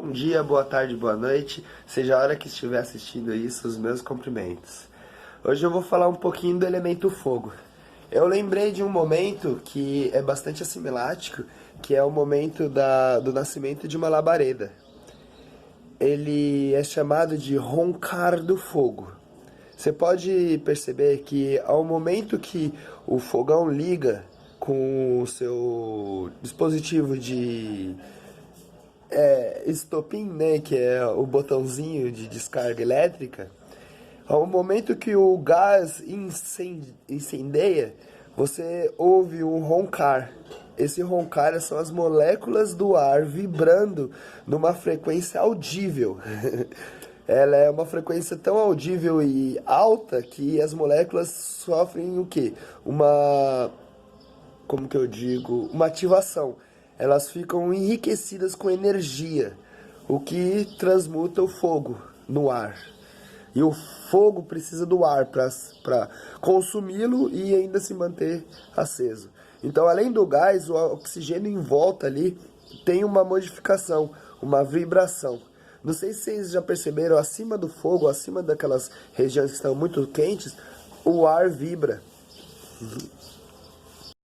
bom dia, boa tarde, boa noite, seja a hora que estiver assistindo isso, os meus cumprimentos. Hoje eu vou falar um pouquinho do elemento fogo. Eu lembrei de um momento que é bastante assimilático, que é o momento do nascimento de uma labareda. Ele é chamado de roncar do fogo. Você pode perceber que ao momento que o fogão liga com o seu dispositivo de estopim, né, que é o botãozinho de descarga elétrica, ao momento que o gás incendeia, você ouve um roncar. Esse roncar são as moléculas do ar vibrando numa frequência audível. Ela é uma frequência tão audível e alta que as moléculas sofrem o quê? Como que eu digo? Uma ativação. Elas ficam enriquecidas com energia, o que transmuta o fogo no ar. E o fogo precisa do ar para consumi-lo e ainda se manter aceso. Então, além do gás, o oxigênio em volta ali tem uma modificação, uma vibração. Não sei se vocês já perceberam, acima do fogo, acima daquelas regiões que estão muito quentes, o ar vibra.